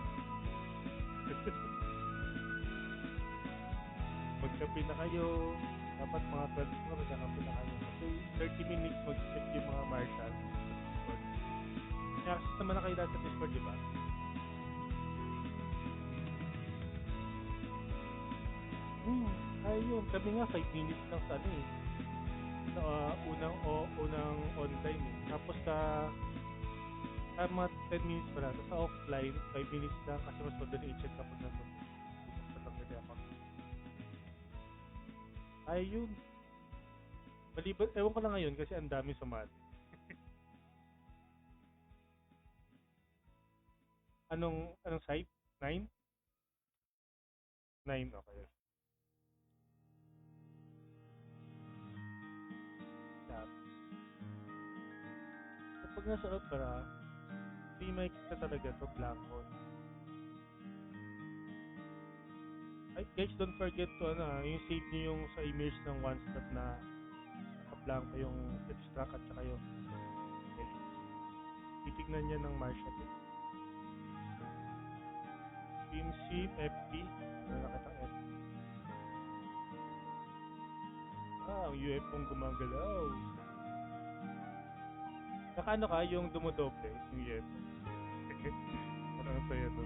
Magkapi na kayo. Dapat mga 12 na magkakapi na kayo. Kasi 30 minutes mag-skip yung mga marshal. May access naman na kayo lahat sa Discord, di ba? yun. Kami nga 5 minutes lang sa ano eh. Sa unang online eh. Tapos sa mga 10 minutes pala. Tapos sa offline, 5 minutes lang kasi mas madali i-check kapag nandun. Buksan lang nila ako. Ayun. Maliban, ewan ko lang ngayon kasi ang dami sumali. Anong site? 9? 9, okay. Tap. Kapag nasa opera, hindi makikita talaga to blanco. Ay, guys, don't forget to yung save nyo yung sa image ng one stop na naka-blanco yung extract at saka yung edit. Titignan niya ng Marshall. Team Sim, FP. Ano nakita FP? Ang UFO ang gumagalaw. Nakaano ka yung dumodoble yung UFO? Parang saya to.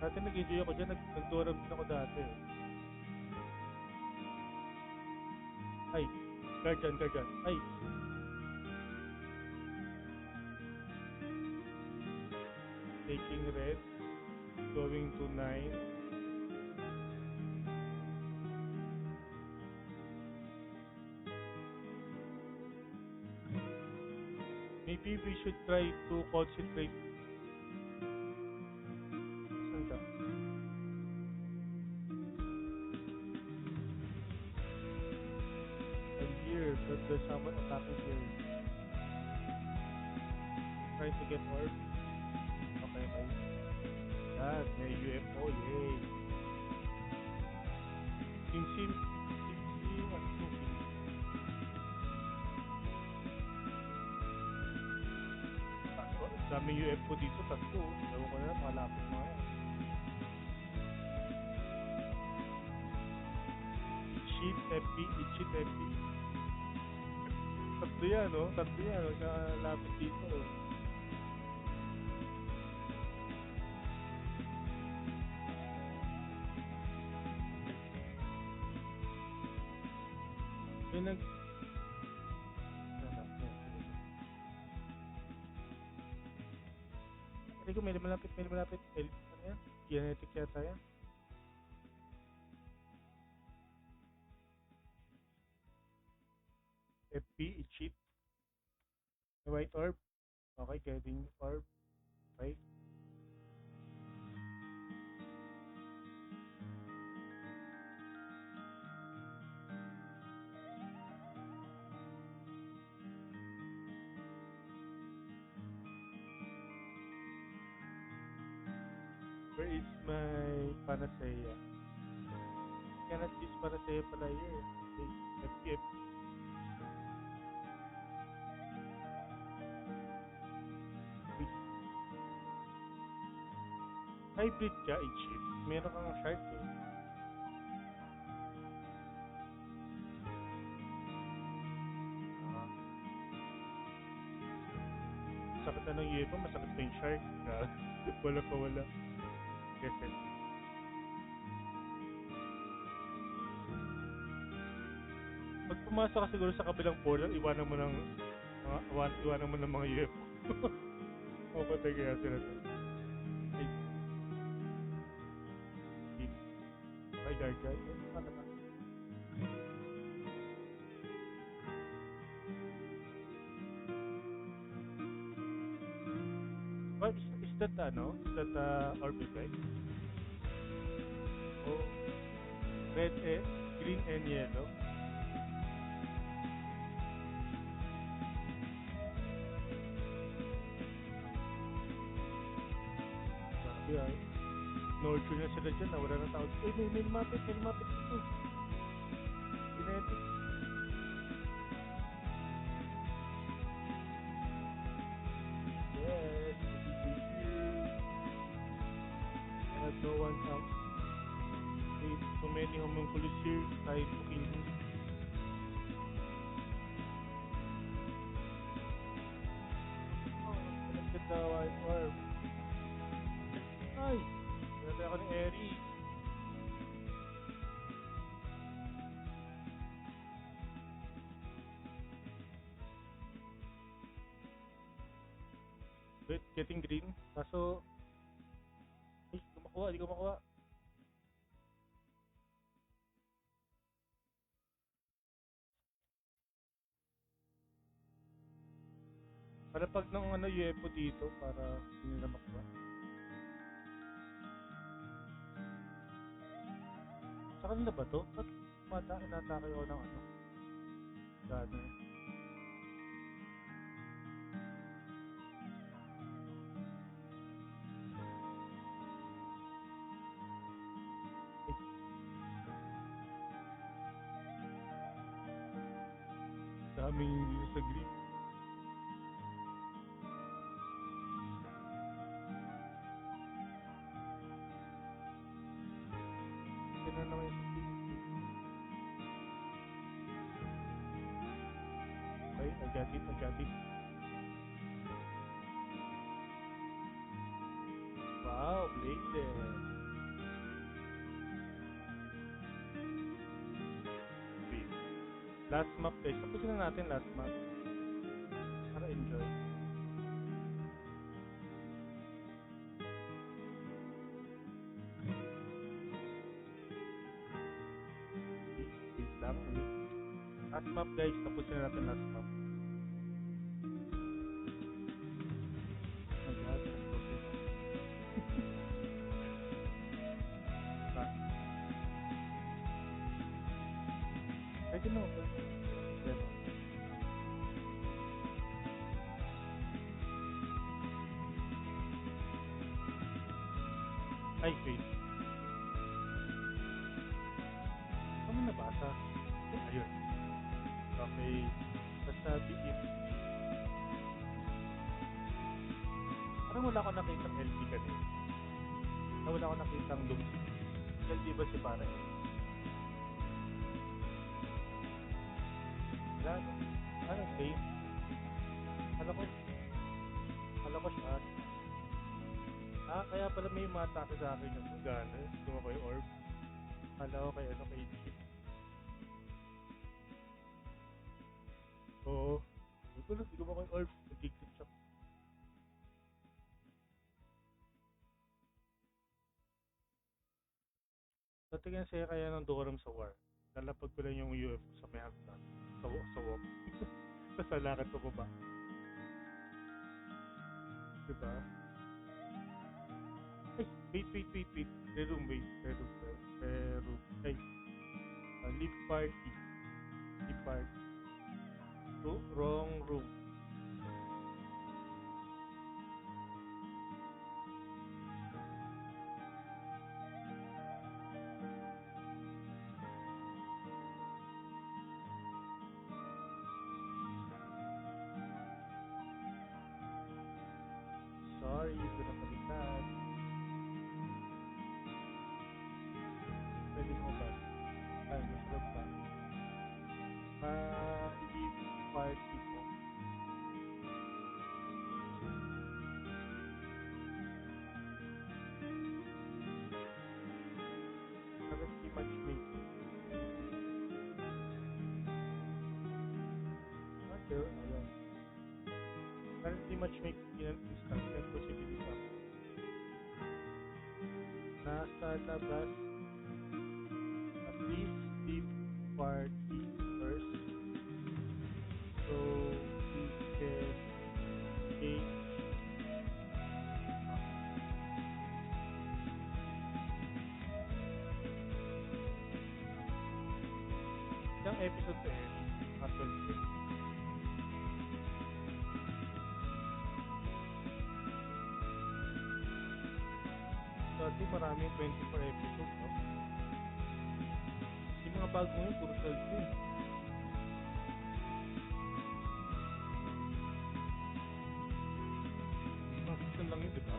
Dati nag-enjoy ako dyan, nagturab din ako dati. Ay, guardian. Ay. Taking red, going to 9. Maybe we should try to concentrate. Saan ka? I'm here, but there's someone attacking here. Trying to get orb. Okay. Yan, may UFO, yay. Sim. Daming UFO dito, tatlo. Ewan ko na, malapit mga yan. Cheat FP. Tatlo yan, no? Magkalapit dito. May Hindi ko may malapit. Ano yan? Genetic yata yan. FP, cheat. White orb. Okay, getting orb. Okay. Where is my Panacea? Cannot use Panacea pala here. Okay, FP. Hybrid ka, i-chip. Meron kang shark eh. Sakit na ng UFO, masakit pa yung shark. Wala. Yes. Pag pumasok ka siguro sa kabilang portal, iwanan mo ng mga UFO. O patay kaya sila to. Okay, guard. What is that Is that orbit, right? Oh, red, green and yellow. Sabi Nurture na sila dyan, wala na tao. Uy, may lumapit dito. Genetic. Yes, and no one else. With so many homunculus here, trying to kill him. Connected the white orb. Ay! Pinatay ako ni Eri. getting green. Kaso, ay, di ko makuha. Para pag nang UFO dito, para hindi nila makuha. Sa kanila ba to? Ba't inatake ako ng gunner? Daming dito sa green. Tignan naman yung sa green. Okay, I got it. Wow, bladed. Wait. Last map guys. Tapusin na natin last map. Para enjoy. Wait lang. Last map guys. Tapusin na natin last map. Oh my god. Pwede mo. Ay, wait. Ano nabasa? Ayun. Okay. Sasabi if parang wala ko nakitang LB kanina. Wala ko nakitang loop. LB ba si para wala no? Ano same? Kala ko siya. Kaya pala may matake sa akin yung gunner. Gumawa ko yung orb. Kala ko kay Chip. Oo. Hindi ko gumawa ko yung orb. Nag-click siya. Tatingin siya kaya ng Doram sa war. Lalapag ko lang yung UFO sa may hagdan. Sa walk. Tapos lalakad ko pa ba? Diba? Ay, wait. Reroom. Ay, leave party. Wrong room. Sorry, ito na palitan. Pwede mo ba? Ay, masarap pa. Leave party po. Currently matchmaking. Ayan. Currently matchmaking in an instant and possibility pa. Nasa labas. Please leave party first. So we can change ilang episode to air? 26. So I think maraming 24 episodes, no? Yung mga bago ngayon, puro 12 eh. Mga season lang yun, diba?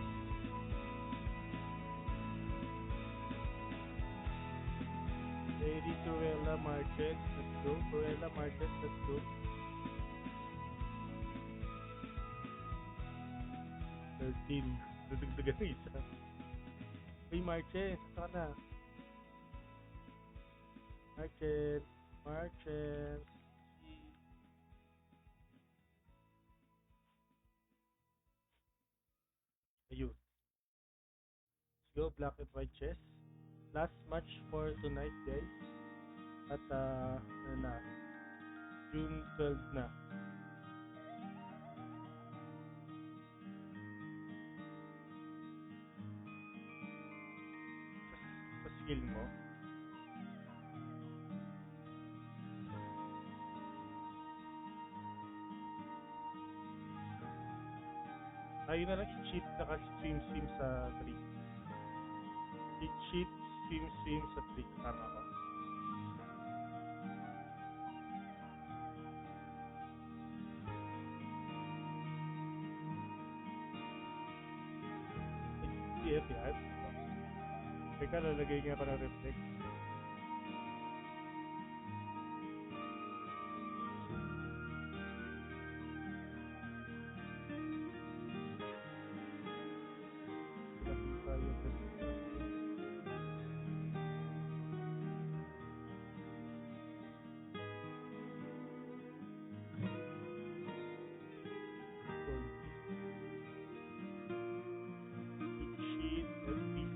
Lady Cruella Marquez, let's go. Cruella Marquez, let's go. 13. Dadagdagan na isa. Hey Marquez, saan ka na? Marquez. go. Black and white chess. Last match for tonight, guys. At ano na, June 12 na. Sa skill mo. Tayo na lang i-cheat naka-swim sa 3. I-cheat swim sa 3. Tama ba? DF yan. Teka, lalagay nga pa ng reflex. Lapit tayo sa cheat FP.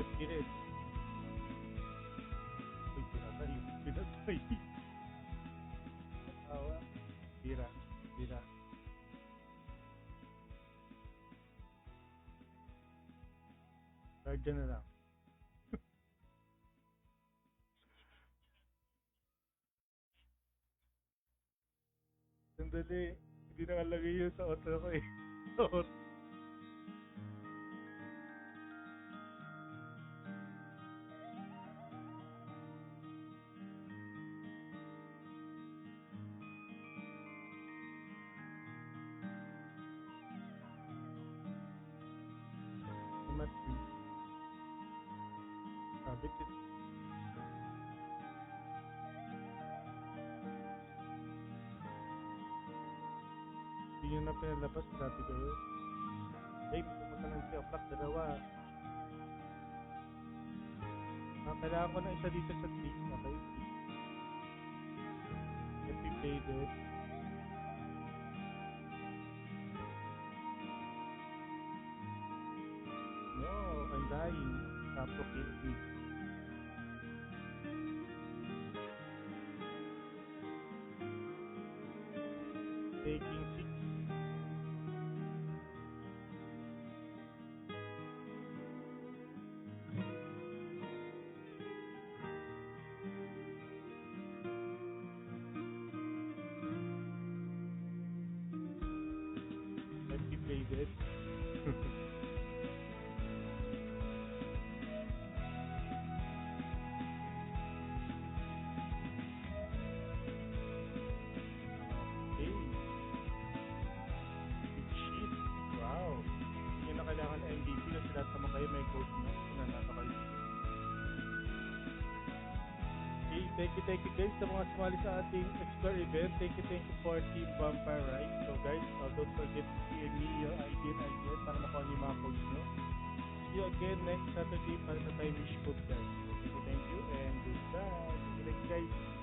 FP rin. Uy, pinatay. Awa. Tira. Guardian na lang. Sandali. Hindi nakalagay yun sa auto ko eh. Sa auto. Namat 3. Sabit yun. Hindi nyo na pinalabas. Grabe kayo. Ay, pumunta ng 3 o'clock. Dalawa. Kailangan ko na isa dito sa 3. Okay, 3. FP Bladed. No, I'm dying. Tapo kill me. Taking 6. FP Bladed. Okay. Good shit. Wow. Hindi na kailangan ng MVP kasi lahat naman kayo may code na. Nanalo kayo. Okay, thank you guys sa mga sumali sa ating Explore event. Thank you for Team Vampire Ride. So guys, don't forget to share me your ID and idea para makuha niyo yung mga codes nyo. See you again next Saturday para sa time wish code guys. So, thank you and goodbye. Thank you guys.